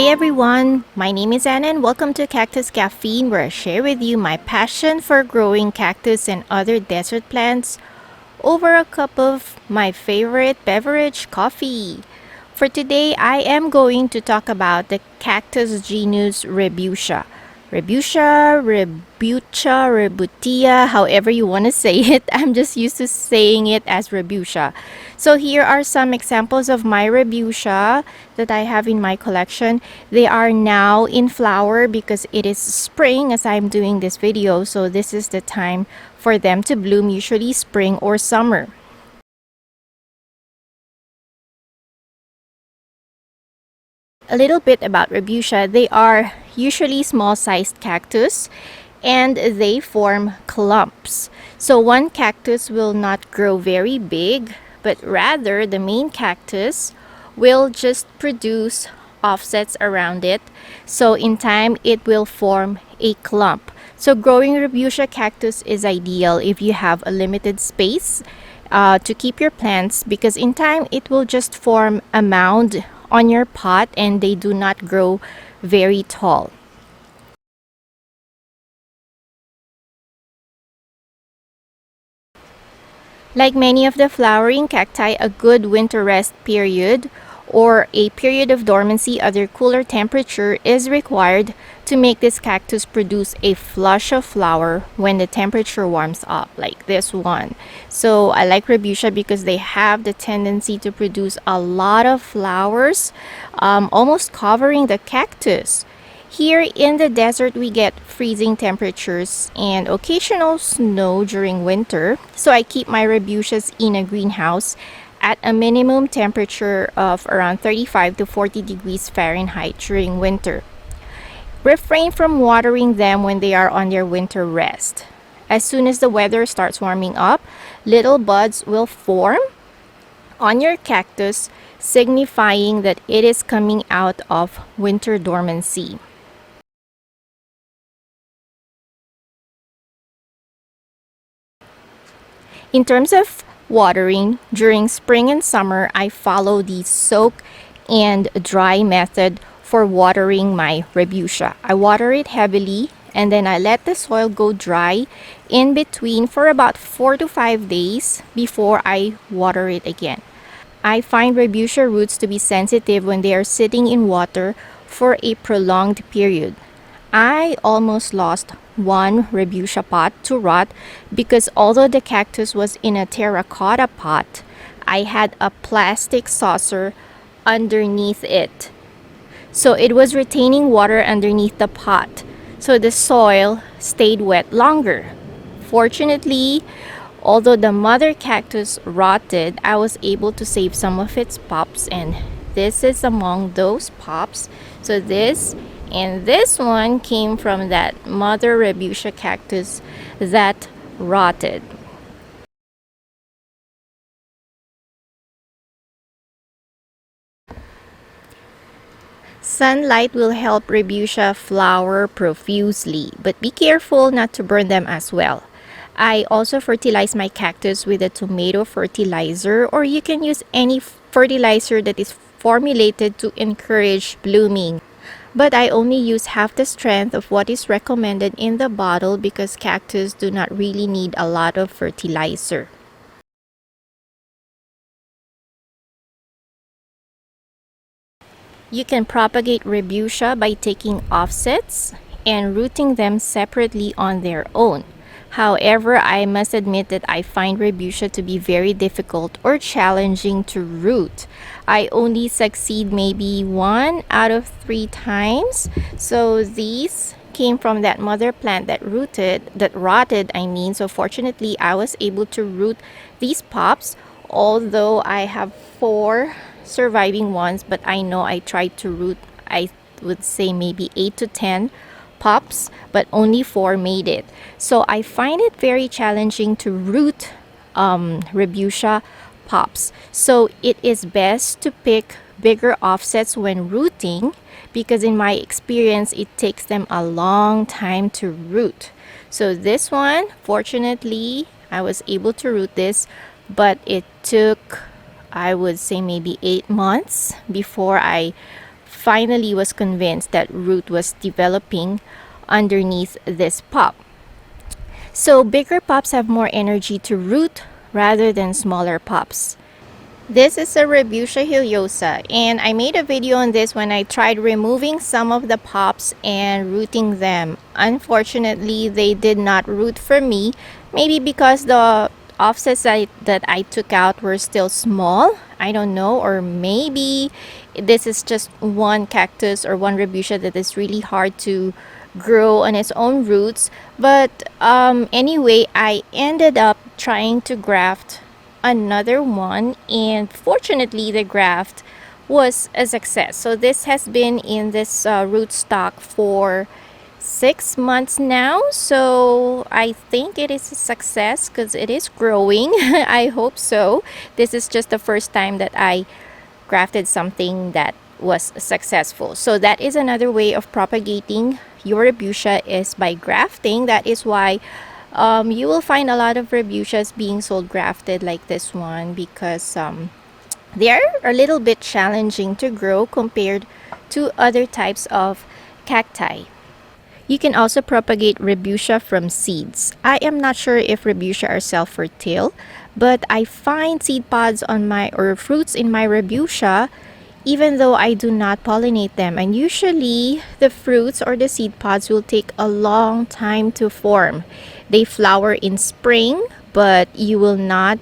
Hey everyone, my name is Anna and welcome to Cactus Caffeine, where I share with you my passion for growing cactus and other desert plants over a cup of my favorite beverage, coffee. For today, I am going to talk about the cactus genus Rebutia. Rebutia, however you want to say it. I'm just used to saying it as Rebutia. So here are some examples of my Rebutia that I have in my collection. They are now in flower because it is spring as I'm doing this video. So this is the time for them to bloom, usually spring or summer. A little bit about Rebutia. They are usually small-sized cactus and they form clumps. So one cactus will not grow very big, but rather the main cactus will just produce offsets around it. So in time, it will form a clump. So growing Rebutia cactus is ideal if you have a limited space to keep your plants, because in time it will just form a mound on your pot and they do not grow very tall. Like many of the flowering cacti, a good winter rest period or a period of dormancy under cooler temperature is required to make this cactus produce a flush of flower when the temperature warms up, like this one. So I like Rebutia because they have the tendency to produce a lot of flowers, almost covering the cactus. Here in the desert, we get freezing temperatures and occasional snow during winter. So I keep my Rebutias in a greenhouse at a minimum temperature of around 35 to 40 degrees Fahrenheit during winter. Refrain from watering them when they are on their winter rest. As soon as the weather starts warming up, little buds will form on your cactus, signifying that it is coming out of winter dormancy. In terms of watering, during spring and summer, I follow the soak and dry method for watering my Rebutia. I water it heavily and then I let the soil go dry in between for about 4 to 5 days before I water it again. I find Rebutia roots to be sensitive when they are sitting in water for a prolonged period. I almost lost one Rebutia pot to rot because although the cactus was in a terracotta pot, I had a plastic saucer underneath it. So it was retaining water underneath the pot. So the soil stayed wet longer. Fortunately, although the mother cactus rotted, I was able to save some of its pups, and this is among those pups. So this and this one came from that mother Rebutia cactus that rotted. Sunlight will help Rebutia flower profusely, but be careful not to burn them as well. I also fertilize my cactus with a tomato fertilizer, or you can use any fertilizer that is formulated to encourage blooming. But I only use half the strength of what is recommended in the bottle because cactus do not really need a lot of fertilizer. You can propagate Rebutia by taking offsets and rooting them separately on their own. However, I must admit that I find Rebutia to be very difficult or challenging to root. I only succeed maybe 1 out of 3 times. So these came from that mother plant that rotted, So fortunately, I was able to root these pops, although I have 4 surviving ones, but I know I tried to root, I would say maybe 8 to 10 pops, but only 4 made it. So I find it very challenging to root Rebutia pops. So it is best to pick bigger offsets when rooting because in my experience it takes them a long time to root. So this one, fortunately, I was able to root this, but it took, I would say, maybe 8 months before I finally was convinced that root was developing underneath this pop. So bigger pops have more energy to root rather than smaller pops. This is a Rebutia hiliosa, and I made a video on this when I tried removing some of the pops and rooting them. Unfortunately, they did not root for me, maybe because the offsets that I took out were still small. I don't know, or maybe this is just one cactus or one Rebutia that is really hard to grow on its own roots. But anyway, I ended up trying to graft another one, and fortunately the graft was a success. So this has been in this rootstock for 6 months now, so I think it is a success because it is growing. I hope so. This is just the first time that I grafted something that was successful. So that is another way of propagating your Rebutia, is by grafting. That is why you will find a lot of Rebutias being sold grafted like this one, because they are a little bit challenging to grow compared to other types of cacti. You can also propagate Rebutia from seeds. I am not sure if Rebutia are self-fertile, but I find seed pods on my, or fruits in my Rebutia, even though I do not pollinate them. And usually the fruits or the seed pods will take a long time to form. They flower in spring, but you will not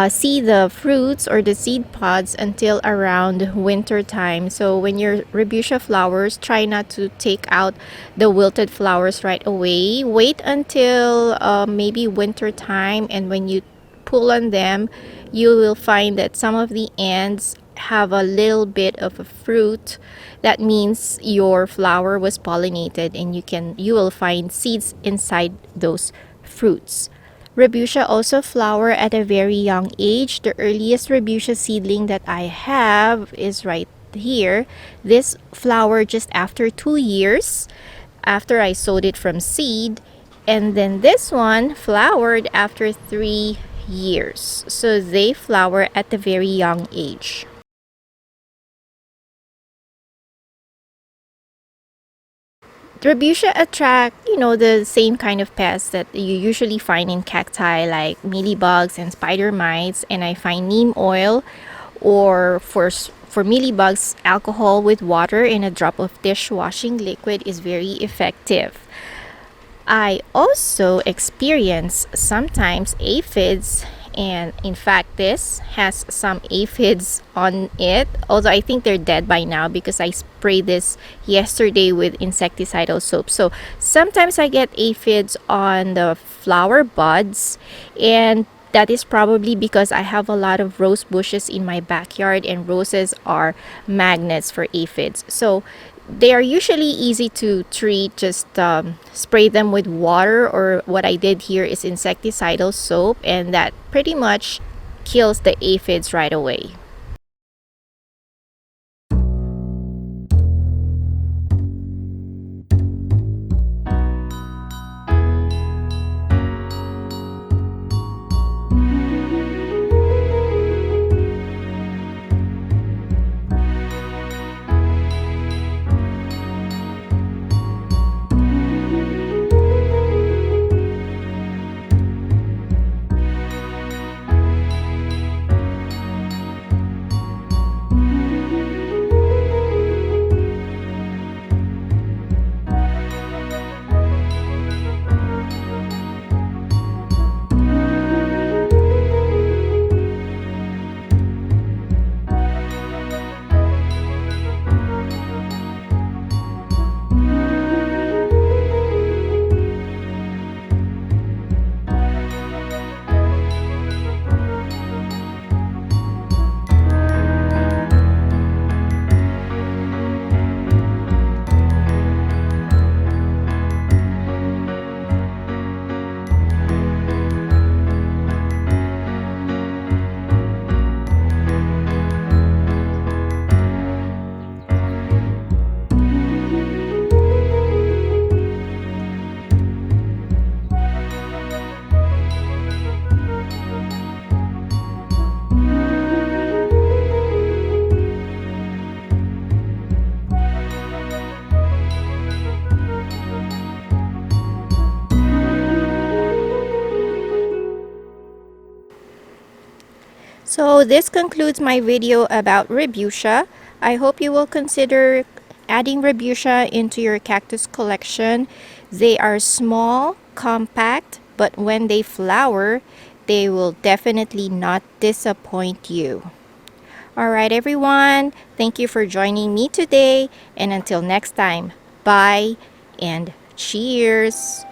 see the fruits or the seed pods until around winter time. So when your Rebutia flowers, try not to take out the wilted flowers right away. Wait until maybe winter time, and when you pull on them, you will find that some of the ends have a little bit of a fruit. That means your flower was pollinated, and you will find seeds inside those fruits. Rebutia also flower at a very young age. The earliest Rebutia seedling that I have is right here. This flowered just after 2 years after I sowed it from seed, and then this one flowered after 3 years. So they flower at a very young age. Rebutia attract, the same kind of pests that you usually find in cacti, like mealybugs and spider mites. And I find neem oil, or for mealybugs, alcohol with water and a drop of dishwashing liquid is very effective. I also experience sometimes aphids, and in fact this has some aphids on it, although I think they're dead by now because I sprayed this yesterday with insecticidal soap. So sometimes I get aphids on the flower buds, and that is probably because I have a lot of rose bushes in my backyard, and roses are magnets for aphids. So they are usually easy to treat. Just spray them with water, or what I did here is insecticidal soap, and that pretty much kills the aphids right away. So this concludes my video about Rebutia. I hope you will consider adding Rebutia into your cactus collection. They are small, compact, but when they flower, they will definitely not disappoint you. Alright everyone, thank you for joining me today, and until next time, bye and cheers!